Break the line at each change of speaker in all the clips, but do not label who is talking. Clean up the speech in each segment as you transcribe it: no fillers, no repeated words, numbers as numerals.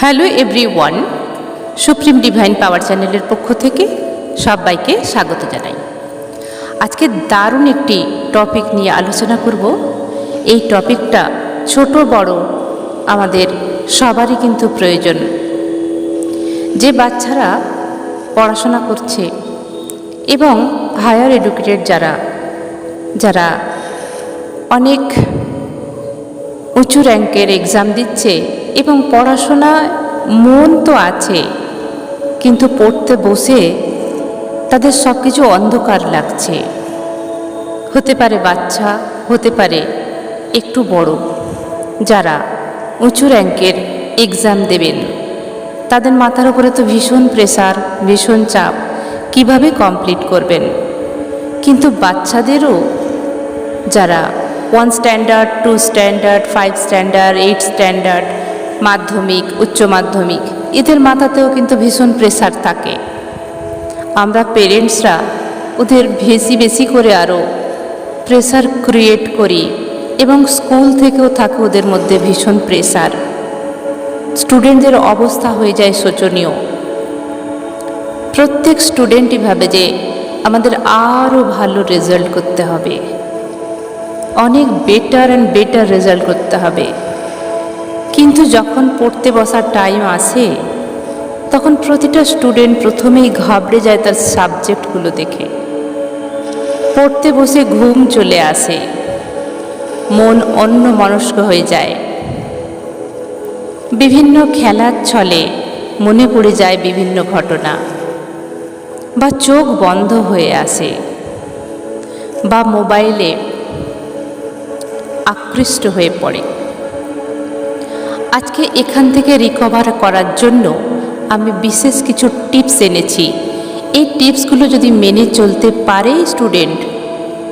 Hello everyone, supreme divine পাওয়ার চ্যানেলের পক্ষ থেকে সবাইকে স্বাগত জানাই। আজকে দারুণ একটি টপিক নিয়ে আলোচনা করব। এই টপিকটা ছোট বড় আমাদের সবারই কিন্তু প্রয়োজন। যে বাচ্চারা পড়াশোনা করছে এবং হায়ার এডুকেটেড যারা অনেক উঁচু র্যাঙ্কের এক্সাম দিচ্ছে এবং পড়াশোনায় মন তো আছে, কিন্তু পড়তে বসে তাদের সব কিছু অন্ধকার লাগছে। হতে পারে বাচ্চা, হতে পারে একটু বড়, যারা উঁচু র্যাঙ্কের এক্সাম দেবেন তাদের মাথার উপরে তো ভীষণ প্রেসার, ভীষণ চাপ, কিভাবে কমপ্লিট করবেন। কিন্তু বাচ্চাদেরও যারা 1 স্ট্যান্ডার্ড, 2 স্ট্যান্ডার্ড, 5 স্ট্যান্ডার্ড, 8 স্ট্যান্ডার্ড, মাধ্যমিক, উচ্চ মাধ্যমিক, এদের মাথাতেও কিন্তু ভীষণ প্রেসার থাকে। আমরা পেরেন্টসরা ওদের বেশি করে আরও প্রেসার ক্রিয়েট করি এবং স্কুল থেকেও থাকে ওদের মধ্যে ভীষণ প্রেসার। স্টুডেন্টদের অবস্থা হয়ে যায় শোচনীয়। প্রত্যেক স্টুডেন্টই ভাবে যে আমাদের আরও ভালো রেজাল্ট করতে হবে, অনেক বেটার রেজাল্ট করতে হবে। কিন্তু যখন পড়তে বসার টাইম আসে তখন প্রতিটা স্টুডেন্ট প্রথমেই ঘাবড়ে যায় তার সাবজেক্টগুলো দেখে। পড়তে বসে ঘুম চলে আসে, মন অন্যমনস্ক হয়ে যায়। বিভিন্ন খেলার ছলে মনে পড়ে যায় বিভিন্ন ঘটনা, বা চোখ বন্ধ হয়ে আসে, বা মোবাইলে আকৃষ্ট হয়ে পড়ে। আজকে এখান থেকে রিকভার করার জন্য আমি বিশেষ কিছু টিপস এনেছি। এই টিপসগুলো যদি মেনে চলতে পারে স্টুডেন্ট,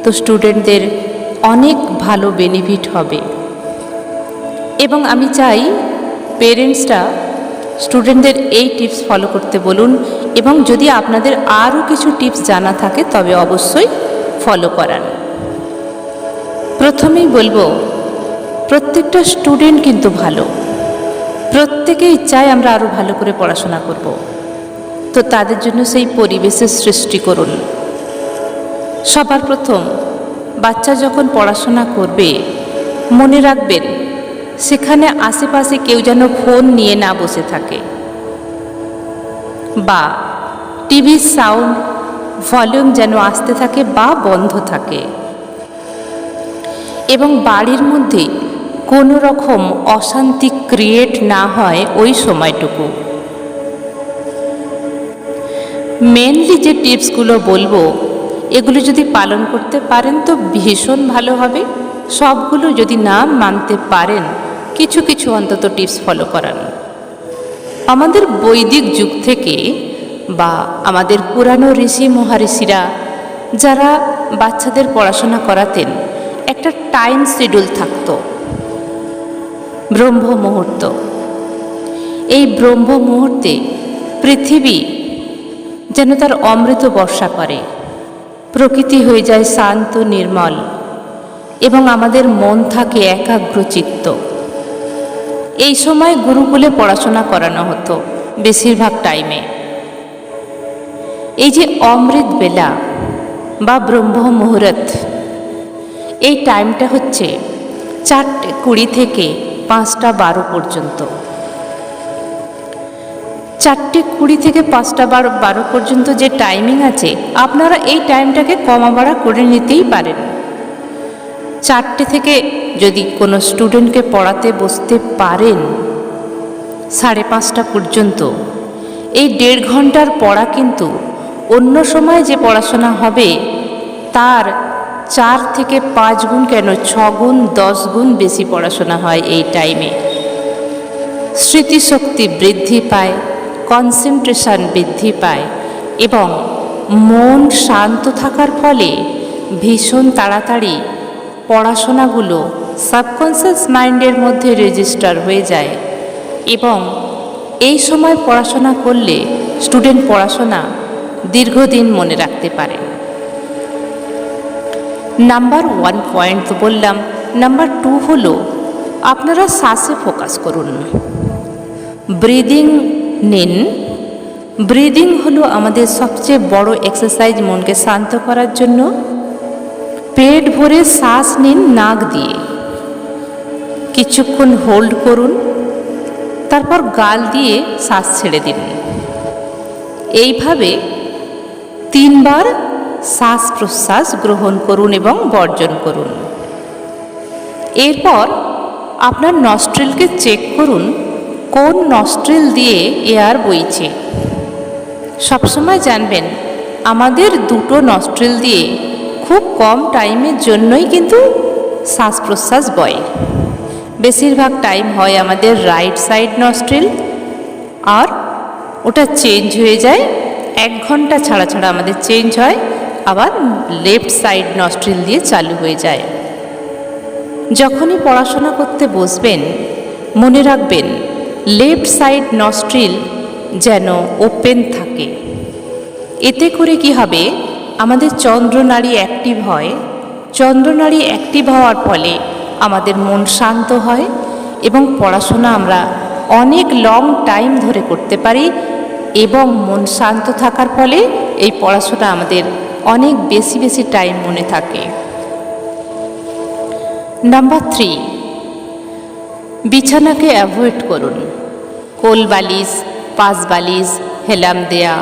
তো স্টুডেন্টদের অনেক ভালো বেনিফিট হবে। এবং আমি চাই পেরেন্টসরা স্টুডেন্টদের এই টিপস ফলো করতে বলুন, এবং যদি আপনাদের আরও কিছু টিপস জানা থাকে তবে অবশ্যই ফলো করান। প্রথমেই বলবো, প্রত্যেকটা স্টুডেন্ট কিন্তু ভালো, প্রত্যেকেই চায় আমরা আরও ভালো করে পড়াশোনা করব। তো তাদের জন্য সেই পরিবেশের সৃষ্টি করুন। সবার প্রথম, বাচ্চা যখন পড়াশোনা করবে মনে রাখবেন সেখানে আশেপাশে কেউ যেন ফোন নিয়ে না বসে থাকে, বা টিভির সাউন্ড ভলিউম যেন আসতে থাকে বা বন্ধ থাকে, এবং বাড়ির মধ্যে কোনো রকম অশান্তি ক্রিয়েট না হয় ওই সময়টুকু। মেনলি যে টিপসগুলো বলবো এগুলো যদি পালন করতে পারেন তো ভীষণ ভালো হবে। সবগুলো যদি না মানতে পারেন, কিছু কিছু অন্তত টিপস ফলো করান। আমাদের বৈদিক যুগ থেকে বা আমাদের পুরানো ঋষি মহারিষিরা যারা বাচ্চাদের পড়াশোনা করাতেন, একটা টাইম শিডিউল থাকতো, ব্রহ্ম মুহূর্ত। এই ব্রহ্ম মুহূর্তে পৃথিবী যেন তার অমৃত বর্ষা করে, প্রকৃতি হয়ে যায় শান্ত নির্মল, এবং আমাদের মন থাকে একাগ্রচিত্ত। এই সময় গুরুকুলে পড়াশোনা করানো হতো বেশিরভাগ টাইমে। এই যে অমৃত বেলা বা ব্রহ্ম মুহূর্ত, এই টাইমটা হচ্ছে 4:20 থেকে 5:12 পর্যন্ত। 4:20 থেকে 5:12 পর্যন্ত যে টাইমিং আছে, আপনারা এই টাইমটাকে কমা বাড়া করে নিতেই পারেন। 4টে থেকে যদি কোনো স্টুডেন্টকে পড়াতে বসতে পারেন 5:30 পর্যন্ত, এই 1.5 ঘন্টার পড়া কিন্তু অন্য সময় যে পড়াশোনা হবে তার 4 থেকে 5 গুণ, কেন 6 গুণ 10 গুণ বেশি পড়াশোনা হয় এই টাইমে। স্মৃতিশক্তি বৃদ্ধি পায়, কনসেন্ট্রেশন বৃদ্ধি পায়, এবং মন শান্ত থাকার ফলে ভীষণ তাড়াতাড়ি পড়াশোনাগুলো সাবকনসিয়াস মাইন্ডের মধ্যে রেজিস্টার হয়ে যায়। এবং এই সময় পড়াশোনা করলে স্টুডেন্ট পড়াশোনা দীর্ঘদিন মনে রাখতে পারে। নাম্বার 1 পয়েন্ট তো বললাম। নাম্বার 2 হলো আপনারা শ্বাসে ফোকাস করুন। ব্রিদিং নিন। ব্রিদিং হলো আমাদের সবচেয়ে বড় এক্সারসাইজ মনকে শান্ত করার জন্য। পেট ভরে শ্বাস নিন নাক দিয়ে, কিছুক্ষণ হোল্ড করুন, তারপর গাল দিয়ে শ্বাস ছেড়ে দিন। এইভাবে 3 বার শ্বাস প্রশ্বাস গ্রহণ করুন এবং বর্জন করুন। এরপর আপনার নস্ট্রিলকে চেক করুন কোন নস্ট্রিল দিয়ে এয়ার বইছে। সবসময় জানবেন আমাদের দুটো নস্ট্রিল দিয়ে খুব কম টাইমের জন্যই কিন্তু শ্বাস প্রশ্বাস বয়। বেশিরভাগ টাইম হয় আমাদের রাইট সাইড নস্ট্রিল, আর ওটা চেঞ্জ হয়ে যায় 1 ঘন্টা ছাড়া ছাড়া আমাদের চেঞ্জ হয়, আবার লেফট সাইড নস্ট্রিল দিয়ে চালু হয়ে যায়। যখনই পড়াশোনা করতে বসবেন মনে রাখবেন লেফট সাইড নস্ট্রিল যেন ওপেন থাকে। এতে করে কি হবে, আমাদের চন্দ্রনাড়ি অ্যাক্টিভ হয়। চন্দ্রনাড়ি অ্যাক্টিভ হওয়ার ফলে আমাদের মন শান্ত হয় এবং পড়াশোনা আমরা অনেক লং টাইম ধরে করতে পারি, এবং মন শান্ত থাকার ফলে এই পড়াশোনা আমাদের অনেক বেশি বেশি টাইম মনে থাকে। নাম্বার 3, বিছানাকে অ্যাভয়েড করুন। কোল বালিশ, পাশ বালিশ, হেলাম দেয়া,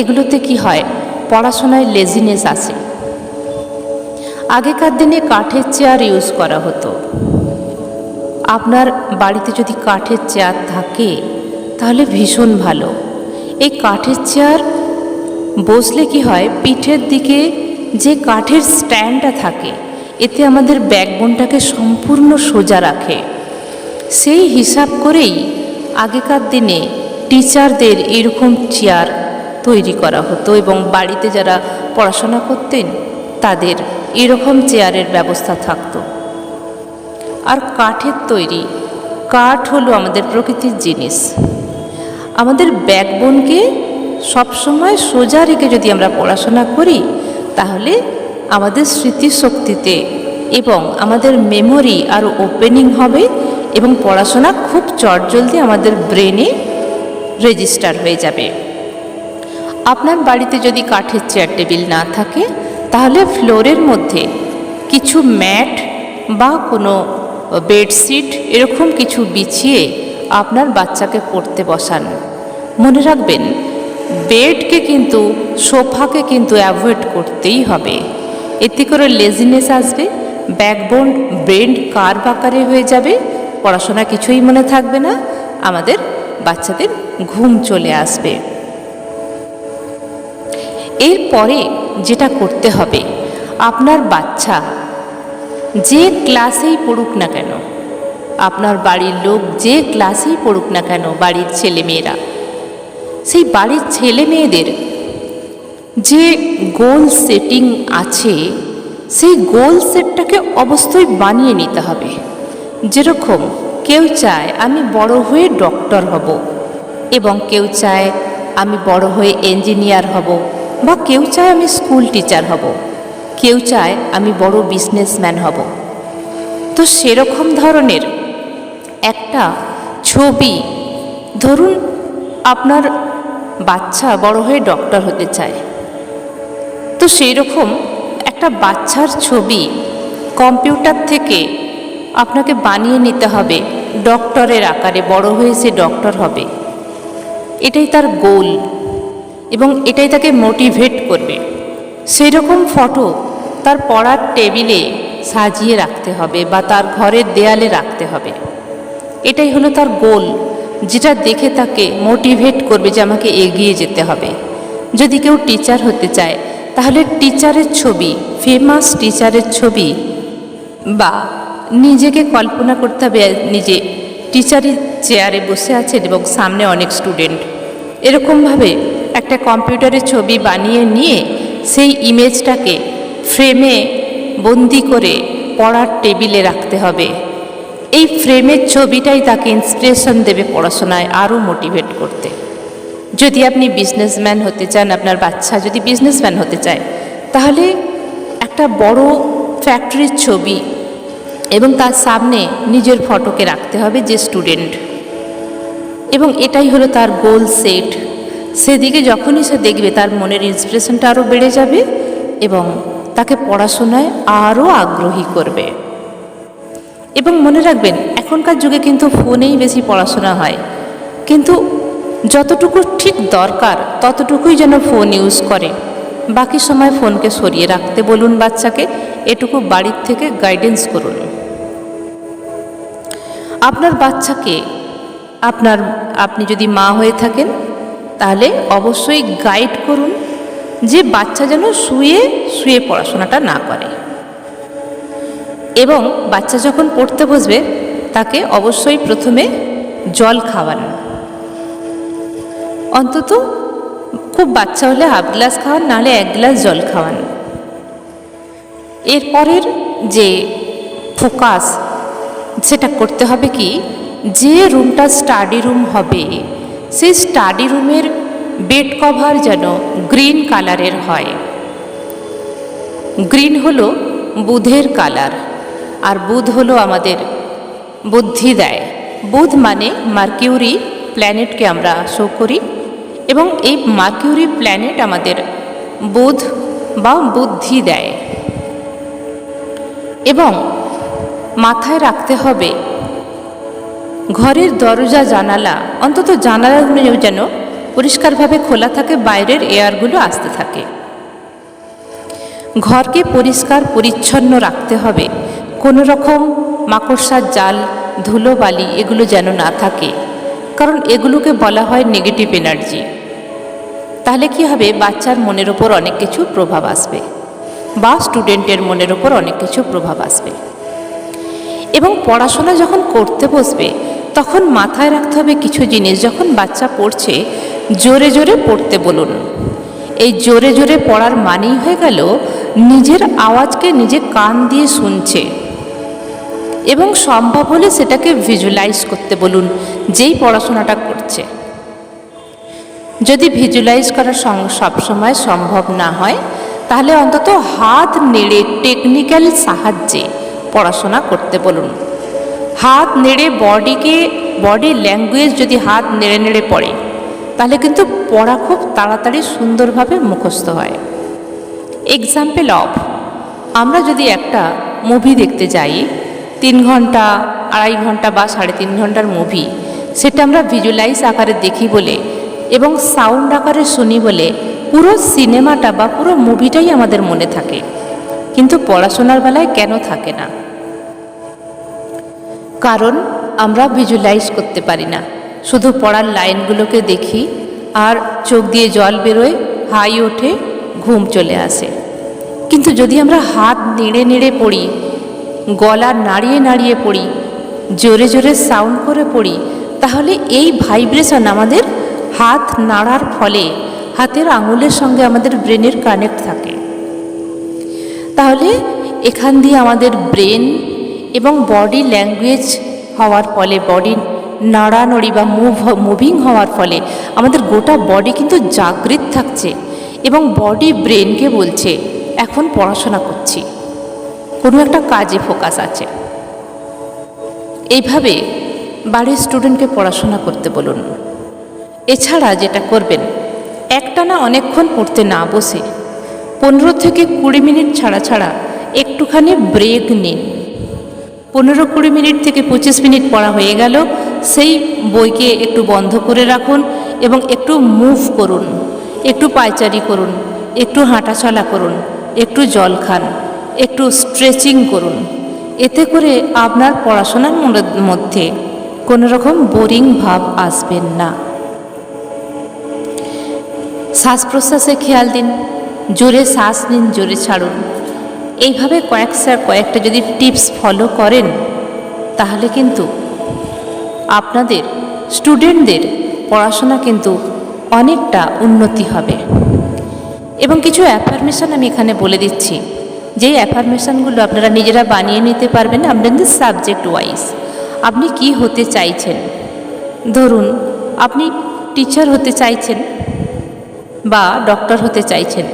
এগুলোতে কি হয়, পড়াশোনায় লেজিনেস আসে। আগেকার দিনে কাঠের চেয়ার ইউজ করা হতো। আপনার বাড়িতে যদি কাঠের চেয়ার থাকে তাহলে ভীষণ ভালো। এই কাঠের চেয়ার বসলে কি হয়, পিঠের দিকে যে কাঠের স্ট্যান্ডটা থাকে এতে আমাদের ব্যাকবোনটাকে সম্পূর্ণ সোজা রাখে। সেই হিসাব করেই আগেকার দিনে টিচারদের এরকম চেয়ার তৈরি করা হতো, এবং বাড়িতে যারা পড়াশোনা করতেন তাদের এরকম চেয়ারের ব্যবস্থা থাকতো। আর কাঠের তৈরি, কাঠ হলো আমাদের প্রকৃতির জিনিস। আমাদের ব্যাকবোনকে সবসময় সোজা রেখে যদি আমরা পড়াশোনা করি তাহলে আমাদের স্মৃতিশক্তিতে এবং আমাদের মেমোরি আরও ওপেনিং হবে, এবং পড়াশোনা খুব চটজলদি আমাদের ব্রেনে রেজিস্টার হয়ে যাবে। আপনার বাড়িতে যদি কাঠের চেয়ার টেবিল না থাকে তাহলে ফ্লোরের মধ্যে কিছু ম্যাট বা কোনো বেডশিট এরকম কিছু বিছিয়ে আপনার বাচ্চাকে পড়তে বসান। মনে রাখবেন বেডকে কিন্তু, সোফাকে কিন্তু অ্যাভয়েড করতেই হবে। এতে করে লেজিনেস আসবে, ব্যাকবোন ব্রেন কার্ভ আকারে হয়ে যাবে, পড়াশোনা কিছুই মনে থাকবে না, আমাদের বাচ্চাদের ঘুম চলে আসবে। এরপরে যেটা করতে হবে, আপনার বাচ্চা যে ক্লাসেই পড়ুক না কেন, আপনার বাড়ির লোক যে ক্লাসেই পড়ুক না কেন, বাড়ির ছেলেমেয়েরা, সেই বাড়ির ছেলে মেয়েদের যে গোল সেটিং আছে সেই গোল সেটটাকে অবশ্যই বানিয়ে নিতে হবে। যেরকম কেউ চায় আমি বড় হয়ে ডক্টর হব, এবং কেউ চায় আমি বড় হয়ে ইঞ্জিনিয়ার হব, বা কেউ চায় আমি স্কুল টিচার হব, কেউ চায় আমি বড় বিজনেসম্যান হব। তো সেরকম ধরনের একটা ছবি, ধরুন আপনার বাচ্চা বড় হয়ে ডক্টর হতে চায়, তো সেই রকম একটা বাচ্চার ছবি কম্পিউটার থেকে আপনাকে বানিয়ে নিতে হবে ডক্টরের আকারে, বড় হয়ে সে ডক্টর হবে। এটাই তার গোল এবং এটাই তাকে মোটিভেট করবে। সেই রকম ফটো তার পড়ার টেবিলে সাজিয়ে রাখতে হবে বা তার ঘরের দেয়ালে রাখতে হবে। এটাই হলো তার গোল, যেটা দেখে তাকে মোটিভেট করবে যে আমাকে এগিয়ে যেতে হবে। যদি কেউ টিচার হতে চায় তাহলে টিচারের ছবি, ফেমাস টিচারের ছবি, বা নিজেকে কল্পনা করতে হবে নিজে টিচারের চেয়ারে বসে আছেন এবং সামনে অনেক স্টুডেন্ট, এরকমভাবে একটা কম্পিউটারের ছবি বানিয়ে নিয়ে সেই ইমেজটাকে ফ্রেমে বন্দি করে পড়ার টেবিলে রাখতে হবে। এই ফ্রেমের ছবিটাই তাকে ইন্সপিরেশন দেবে পড়াশোনায় আরও মোটিভেট করতে। যদি আপনি বিজনেসম্যান হতে চান, আপনার বাচ্চা যদি বিজনেসম্যান হতে চায়, তাহলে একটা বড় ফ্যাক্টরির ছবি এবং তার সামনে নিজের ফটোকে রাখতে হবে যে স্টুডেন্ট। এবং এটাই হলো তার গোল সেট। সেদিকে যখনই সে দেখবে তার মনের ইন্সপিরেশনটা আরও বেড়ে যাবে এবং তাকে পড়াশোনায় আরও আগ্রহী করবে। এবং মনে রাখবেন, এখনকার যুগে কিন্তু ফোনেই বেশি পড়াশোনা হয়, কিন্তু যতটুকু ঠিক দরকার ততটুকুই যেন ফোন ইউজ করে, বাকি সময় ফোনকে সরিয়ে রাখতে বলুন বাচ্চাকে। এটুকু বাড়ির থেকে গাইডেন্স করুন। আপনার বাচ্চাকে আপনি যদি মা হয়ে থাকেন তাহলে অবশ্যই গাইড করুন যে বাচ্চা যেন শুয়ে শুয়ে পড়াশোনাটা না করে, এবং বাচ্চা যখন পড়তে বসবে তাকে অবশ্যই প্রথমে জল খাওয়ান। অন্তত খুব বাচ্চা হলে হাফ গ্লাস খাওয়ান, নাহলে 1 গ্লাস জল খাওয়ান। এরপরের যে ফোকাস সেটা করতে হবে কি, যে রুমটা স্টাডি রুম হবে সেই স্টাডি রুমের বেড কভার যেন গ্রিন কালারের হয়। গ্রিন হলো বুধের কালার, আর বুধ হলো আমাদের বুদ্ধি দেয়। বুধ মানে মার্কিউরি প্ল্যানেটকে আমরা শো করি, এবং এই মার্কিউরি প্ল্যানেট আমাদের বুধ বা বুদ্ধি দেয়। এবং মাথায় রাখতে হবে ঘরের দরজা জানালা, অন্তত জানালাগুলো যেন পরিষ্কারভাবে খোলা থাকে, বাইরের এয়ারগুলো আসতে থাকে। ঘরকে পরিষ্কার পরিচ্ছন্ন রাখতে হবে, কোনো রকম মাকড়সার জাল, ধুলোবালি এগুলো যেন না থাকে, কারণ এগুলোকে বলা হয় নেগেটিভ এনার্জি। তাহলে কি হবে, বাচ্চার মনের ওপর অনেক কিছু প্রভাব আসবে, বা স্টুডেন্টের মনের ওপর অনেক কিছু প্রভাব আসবে। এবং পড়াশোনা যখন করতে বসবে তখন মাথায় রাখতে হবে কিছু জিনিস। যখন বাচ্চা পড়ছে জোরে জোরে পড়তে বলুন। এই জোরে জোরে পড়ার মানেই হয়ে গেল নিজের আওয়াজকে নিজে কান দিয়ে শুনছে, এবং সম্ভব হলে সেটাকে ভিজুয়ালাইজ করতে বলুন যেই পড়াশোনাটা করছে। যদি ভিজুয়ালাইজ করা সবসময় সম্ভব না হয় তাহলে অন্তত হাত নেড়ে টেকনিক্যাল সাহায্যে পড়াশোনা করতে বলুন। হাত নেড়ে বডি ল্যাঙ্গুয়েজ যদি হাত নেড়ে নেড়ে পড়ে তাহলে কিন্তু পড়া খুব তাড়াতাড়ি সুন্দরভাবে মুখস্থ হয়। এক্সাম্পল অফ, আমরা যদি একটা মুভি দেখতে যাই 3 ঘন্টা, 2.5 ঘন্টা বা 3.5 ঘন্টার মুভি, সেটা আমরা ভিজুয়ালাইজ আকারে দেখি বলে এবং সাউন্ড আকারে শুনি বলে পুরো সিনেমাটা বা পুরো মুভিটাই আমাদের মনে থাকে, কিন্তু পড়াশোনার বেলায় কেন থাকে না? কারণ আমরা ভিজুয়ালাইজ করতে পারি না, শুধু পড়ার লাইনগুলোকে দেখি আর চোখ দিয়ে জল বেরোয়, হাই ওঠে, ঘুম চলে আসে। কিন্তু যদি আমরা হাত নেড়ে নেড়ে পড়ি, গলা নাড়িয়ে নাড়িয়ে পড়ি, জোরে জোরে সাউন্ড করে পড়ি, তাহলে এই ভাইব্রেশন আমাদের হাত নাড়ার ফলে হাতের আঙুলের সঙ্গে আমাদের ব্রেনের কানেক্ট থাকে। তাহলে এখান দিয়ে আমাদের ব্রেন এবং বডি ল্যাঙ্গুয়েজ হওয়ার ফলে, বডি নাড়ানড়ি বা মুভিং হওয়ার ফলে আমাদের গোটা বডি কিন্তু জাগৃত থাকছে, এবং বডি ব্রেনকে বলছে এখন পড়াশোনা করছি, কোনো একটা কাজে ফোকাস আছে। এইভাবে বাড়ির স্টুডেন্টকে পড়াশোনা করতে বলুন। এছাড়া যেটা করবেন, একটানা অনেকক্ষণ পড়তে না বসে 15 থেকে 20 মিনিট ছাড়া ছাড়া একটুখানি ব্রেক নিন। 15-20 মিনিট থেকে 25 মিনিট পড়া হয়ে গেল, সেই বইকে একটু বন্ধ করে রাখুন এবং একটু মুভ করুন, একটু পায়চারি করুন, একটু হাঁটাচলা করুন, একটু জল খান, একটু স্ট্রেচিং করুন। এতে করে আপনার পড়াশোনার মধ্যে কোনো রকম বোরিং ভাব আসবেন না। শ্বাস প্রশ্বাসে খেয়াল দিন, জোরে শ্বাস নিন, জোরে ছাড়ুন। এইভাবে কয়েকটা যদি টিপস ফলো করেন তাহলে কিন্তু আপনাদের স্টুডেন্টদের পড়াশোনা কিন্তু অনেকটা উন্নতি হবে। এবং কিছু অ্যাফার্মেশন আমি এখানে বলে দিচ্ছি, যেই অ্যাফার্মেশনগুলো আপনারা নিজেরা বানিয়ে নিতে পারবেন আপনাদের সাবজেক্ট ওয়াইজ। আপনি কি হতে চাইছেন, ধরুন আপনি টিচার হতে চাইছেন বা ডক্টর হতে চাইছেন,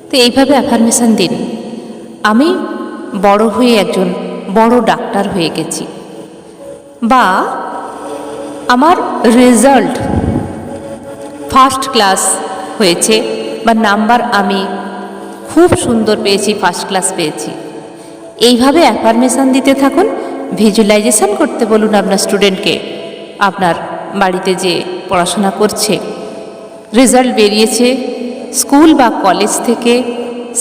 তো এইভাবে অ্যাফার্মেশন দিন, আমি বড় হয়ে একজন বড় ডাক্তার হয়ে গেছি, বা আমার রেজাল্ট ফার্স্ট ক্লাস হয়েছে বা নাম্বার আমি খুব সুন্দর পেয়েছি, ফার্স্ট ক্লাস পেয়েছি, এইভাবে অ্যাফার্মেশন দিতে থাকুন। ভিজুয়ালাইজেশন করতে বলুন আপনার স্টুডেন্টকে, আপনার বাড়িতে যে পড়াশোনা করছে, রেজাল্ট বেরিয়েছে স্কুল বা কলেজ থেকে,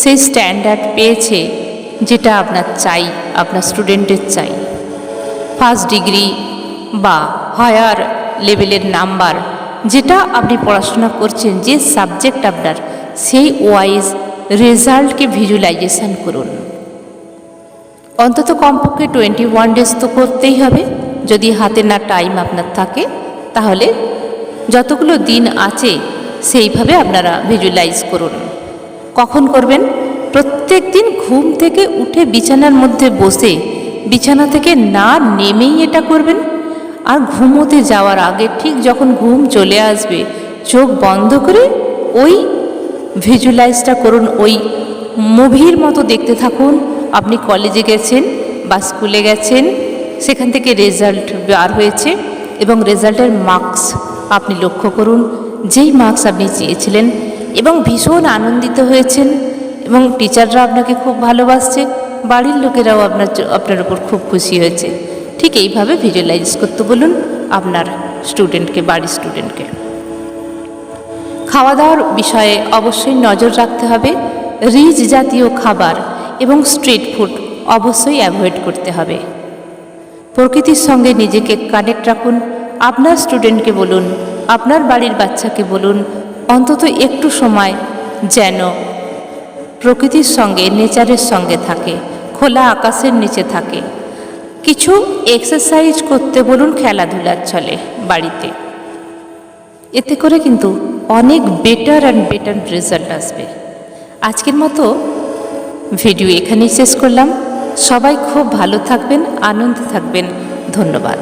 সেই স্ট্যান্ডার্ড পেয়েছে যেটা আপনার চাই, আপনার স্টুডেন্টের চাই, ফার্স্ট ডিগ্রি বা হায়ার লেভেলের নাম্বার, যেটা আপনি পড়াশোনা করছেন, যে সাবজেক্ট আপনার, সেই ওয়াইজ রেজাল্টকে ভিজুয়ালাইজেশন করুন। অন্তত কমপক্ষে 21 ডেজ তো করতেই হবে। যদি হাতে না টাইম আপনার থাকে, তাহলে যতগুলো দিন আছে সেইভাবে আপনারা ভিজুয়ালাইজ করুন। কখন করবেন? প্রত্যেক দিন ঘুম থেকে উঠে বিছানার মধ্যে বসে, বিছানা থেকে না নেমেই এটা করবেন। আর ঘুমোতে যাওয়ার আগে ঠিক যখন ঘুম চলে আসবে, চোখ বন্ধ করে ওই ভিজুয়ালাইজটা করুন। ওই মুভির মতো দেখতে থাকুন। আপনি কলেজে গেছেন বা স্কুলে গেছেন, সেখান থেকে রেজাল্ট বার হয়েছে এবং রেজাল্টের মার্কস আপনি লক্ষ্য করুন, যেই মার্কস আপনি চেয়েছিলেন, এবং ভীষণ আনন্দিত হয়েছেন এবং টিচাররা আপনাকে খুব ভালোবাসছে, বাড়ির লোকেরাও আপনার উপর খুব খুশি হয়েছে। ঠিক এইভাবে ভিজুয়ালাইজ করতে বলুন আপনার স্টুডেন্টকে, বাড়ির স্টুডেন্টকে। খাওয়া দাওয়ার বিষয়ে অবশ্যই নজর রাখতে হবে। রিচ জাতীয় খাবার এবং স্ট্রিট ফুড অবশ্যই অ্যাভয়েড করতে হবে। প্রকৃতির সঙ্গে নিজেকে কানেক্ট রাখুন। আপনার স্টুডেন্টকে বলুন, আপনার বাড়ির বাচ্চাকে বলুন, অন্তত একটু সময় যেন প্রকৃতির সঙ্গে, নেচারের সঙ্গে থাকে, খোলা আকাশের নিচে থাকে। কিছু এক্সারসাইজ করতে বলুন খেলাধুলার ছলে বাড়িতে। এতে করে কিন্তু অনেক বেটার রেজাল্ট আসবে। আজকের মতো ভিডিও এখানেই শেষ করলাম। সবাই খুব ভালো থাকবেন, আনন্দে থাকবেন। ধন্যবাদ।